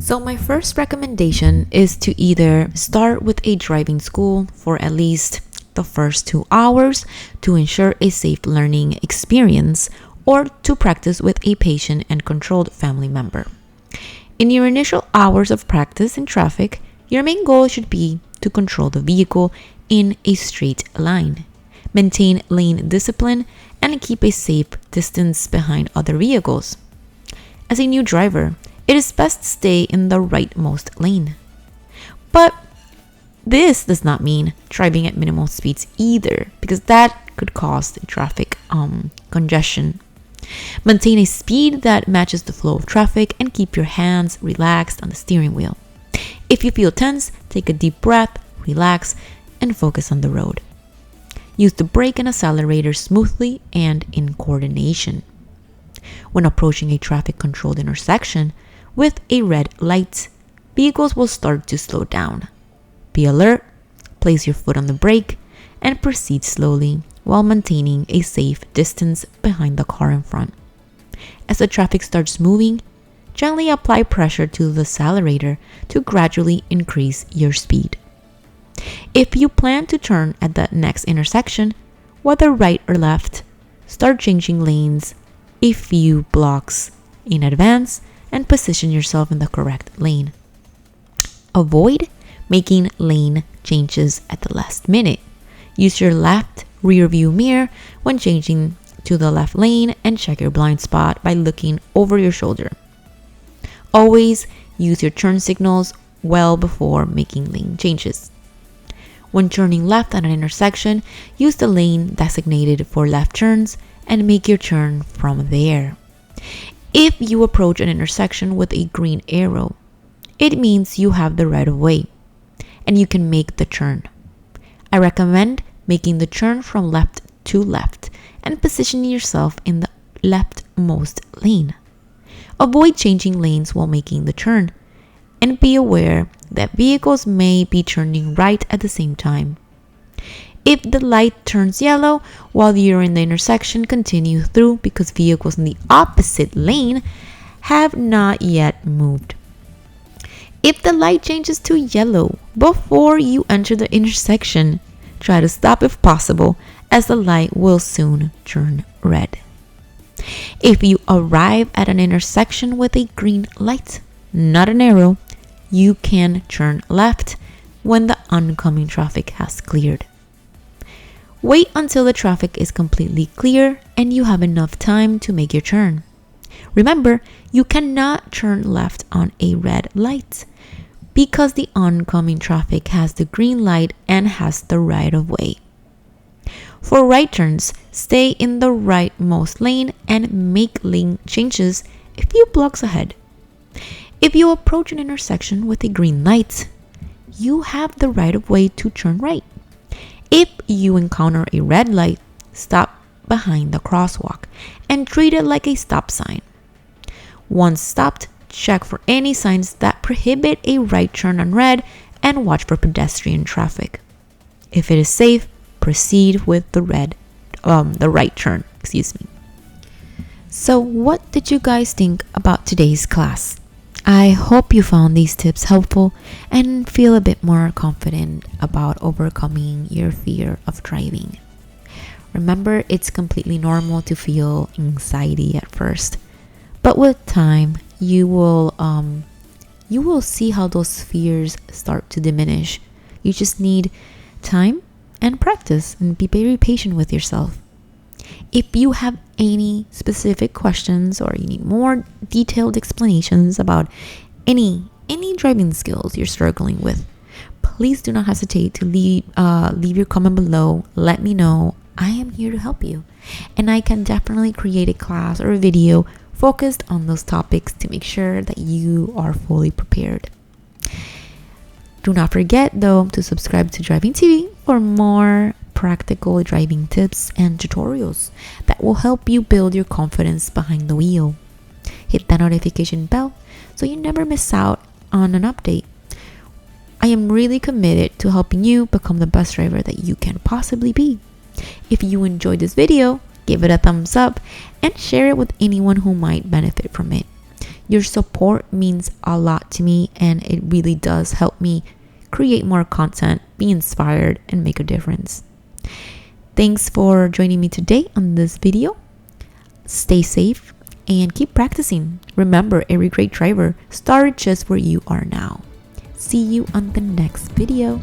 So my first recommendation is to either start with a driving school for at least the first 2 hours to ensure a safe learning experience, or to practice with a patient and controlled family member. In your initial hours of practice in traffic, your main goal should be to control the vehicle in a straight line, maintain lane discipline, and keep a safe distance behind other vehicles. As a new driver, it is best to stay in the rightmost lane. But this does not mean driving at minimal speeds either, because that could cause traffic congestion. Maintain a speed that matches the flow of traffic and keep your hands relaxed on the steering wheel. If you feel tense, take a deep breath, relax, and focus on the road. Use the brake and accelerator smoothly and in coordination. When approaching a traffic-controlled intersection with a red light, vehicles will start to slow down. Be alert, place your foot on the brake, and proceed slowly while maintaining a safe distance behind the car in front. As the traffic starts moving, gently apply pressure to the accelerator to gradually increase your speed. If you plan to turn at the next intersection, whether right or left, start changing lanes a few blocks in advance and position yourself in the correct lane. Avoid making lane changes at the last minute. Use your left rear view mirror when changing to the left lane and check your blind spot by looking over your shoulder. Always use your turn signals well before making lane changes. When turning left at an intersection, use the lane designated for left turns and make your turn from there. If you approach an intersection with a green arrow, it means you have the right of way and you can make the turn. I recommend making the turn from left to left and positioning yourself in the leftmost lane. Avoid changing lanes while making the turn, and be aware that vehicles may be turning right at the same time. If the light turns yellow while you're in the intersection, continue through because vehicles in the opposite lane have not yet moved. If the light changes to yellow before you enter the intersection, try to stop if possible, as the light will soon turn red. If you arrive at an intersection with a green light, not an arrow, you can turn left when the oncoming traffic has cleared. Wait until the traffic is completely clear and you have enough time to make your turn. Remember, you cannot turn left on a red light because the oncoming traffic has the green light and has the right of way. For right turns, stay in the rightmost lane and make lane changes a few blocks ahead. If you approach an intersection with a green light, you have the right of way to turn right. If you encounter a red light, stop behind the crosswalk and treat it like a stop sign. Once stopped, check for any signs that prohibit a right turn on red and watch for pedestrian traffic. If it is safe, proceed with the right turn. So what did you guys think about today's class? I hope you found these tips helpful and feel a bit more confident about overcoming your fear of driving. Remember, it's completely normal to feel anxiety at first, but with time, you will see how those fears start to diminish. You just need time and practice and be very patient with yourself. If you have any specific questions or you need more detailed explanations about any driving skills you're struggling with, please do not hesitate to leave your comment below. Let me know. I am here to help you, and I can definitely create a class or a video focused on those topics to make sure that you are fully prepared. Do not forget though to subscribe to Driving TV for more practical driving tips and tutorials that will help you build your confidence behind the wheel. Hit that notification bell so you never miss out on an update. I am really committed to helping you become the best driver that you can possibly be. If you enjoyed this video, give it a thumbs up and share it with anyone who might benefit from it. Your support means a lot to me, and it really does help me create more content, be inspired, and make a difference. Thanks for joining me today on this video. Stay safe and keep practicing. Remember, every great driver started just where you are now. See you on the next video.